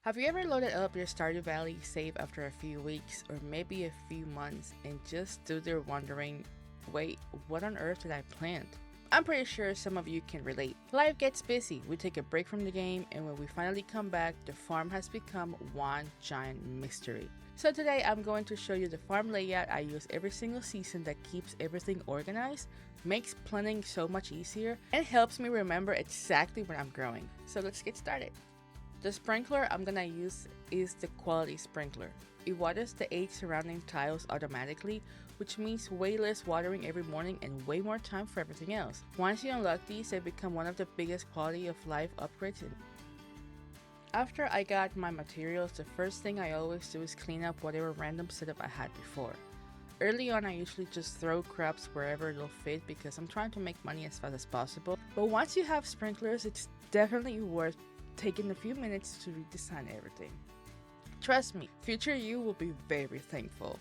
Have you ever loaded up your Stardew Valley save after a few weeks or maybe a few months and just stood there wondering, wait, what on earth did I plant? I'm pretty sure some of you can relate. Life gets busy, we take a break from the game, and when we finally come back, the farm has become one giant mystery. So today I'm going to show you the farm layout I use every single season that keeps everything organized, makes planning so much easier, and helps me remember exactly what I'm growing. So let's get started. The sprinkler I'm gonna use is the quality sprinkler. It waters the 8 surrounding tiles automatically, which means way less watering every morning and way more time for everything else. Once you unlock these, they become one of the biggest quality of life upgrades. After I got my materials, the first thing I always do is clean up whatever random setup I had before. Early on, I usually just throw crops wherever it'll fit because I'm trying to make money as fast as possible. But once you have sprinklers, it's definitely worth taking a few minutes to redesign everything. Trust me, future you will be very thankful.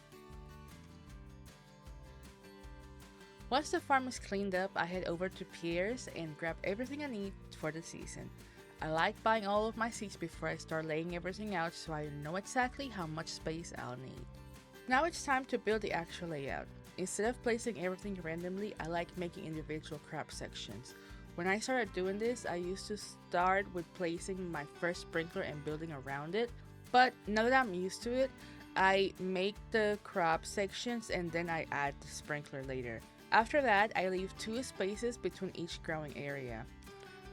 Once the farm is cleaned up, I head over to Pierre's and grab everything I need for the season. I like buying all of my seeds before I start laying everything out so I know exactly how much space I'll need. Now it's time to build the actual layout. Instead of placing everything randomly, I like making individual crop sections. When I started doing this, I used to start with placing my first sprinkler and building around it, but now that I'm used to it, I make the crop sections and then I add the sprinkler later. After that, I leave 2 spaces between each growing area.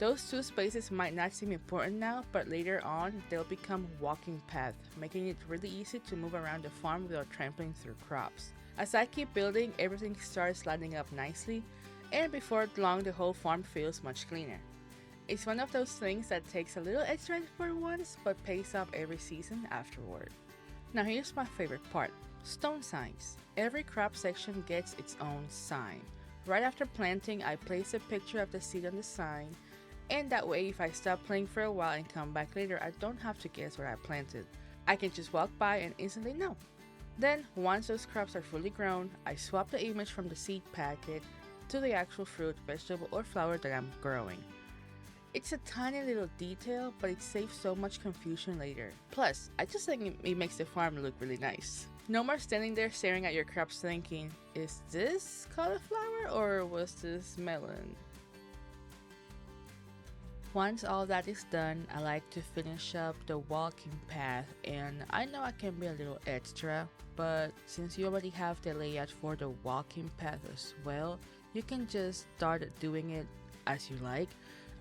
Those 2 spaces might not seem important now, but later on, they'll become walking paths, making it really easy to move around the farm without trampling through crops. As I keep building, everything starts lining up nicely, and before long the whole farm feels much cleaner. It's one of those things that takes a little extra effort once, but pays off every season afterward. Now here's my favorite part, stone signs. Every crop section gets its own sign. Right after planting, I place a picture of the seed on the sign, and that way if I stop playing for a while and come back later, I don't have to guess where I planted. I can just walk by and instantly know. Then, once those crops are fully grown, I swap the image from the seed packet to the actual fruit, vegetable, or flower that I'm growing. It's a tiny little detail, but it saves so much confusion later. Plus, I just think it makes the farm look really nice. No more standing there staring at your crops thinking, is this cauliflower or was this melon? Once all that is done, I like to finish up the walking path, and I know I can be a little extra, but since you already have the layout for the walking path as well, you can just start doing it as you like.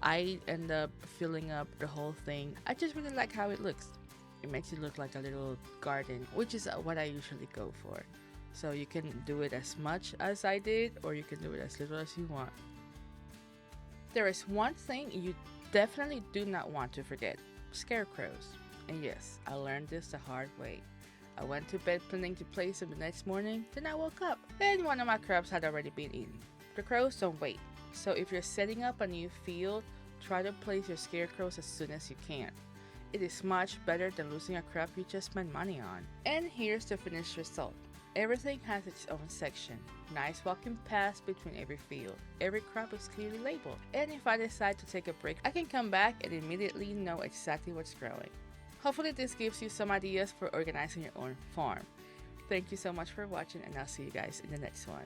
I end up filling up the whole thing. I just really like how it looks. It makes it look like a little garden, which is what I usually go for. So you can do it as much as I did, or you can do it as little as you want. There is one thing you definitely do not want to forget, scarecrows. And yes, I learned this the hard way. I went to bed planning to place them the next morning, then I woke up and one of my crops had already been eaten. The crows don't wait, so if you're setting up a new field, try to place your scarecrows as soon as you can. It is much better than losing a crop you just spent money on. And here's the finished result. Everything has its own section. Nice walking paths between every field. Every crop is clearly labeled. And if I decide to take a break, I can come back and immediately know exactly what's growing. Hopefully this gives you some ideas for organizing your own farm. Thank you so much for watching, and I'll see you guys in the next one.